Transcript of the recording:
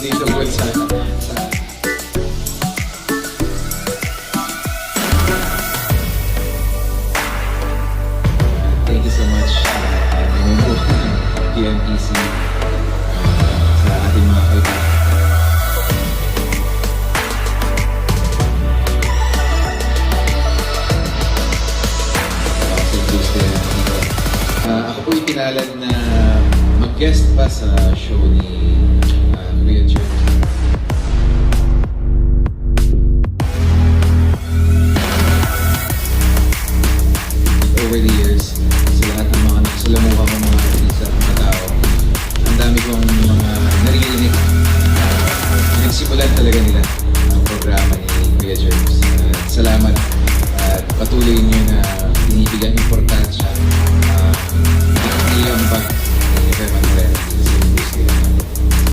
hindi tungkol sa thank you so much, Minuno, PMPC, sa ating mga kaibigan. Ako po ipinalan na mag-guest pa sa show ni Kuya James. Over the years, sa lahat ng mga nakasalamuha kong mga artista at mga tao, ang dami kong mga naririnig. Pinagsimulan talaga nila ang programa ni Kuya James. Salamat at patuloy niyo na binibigyan importansya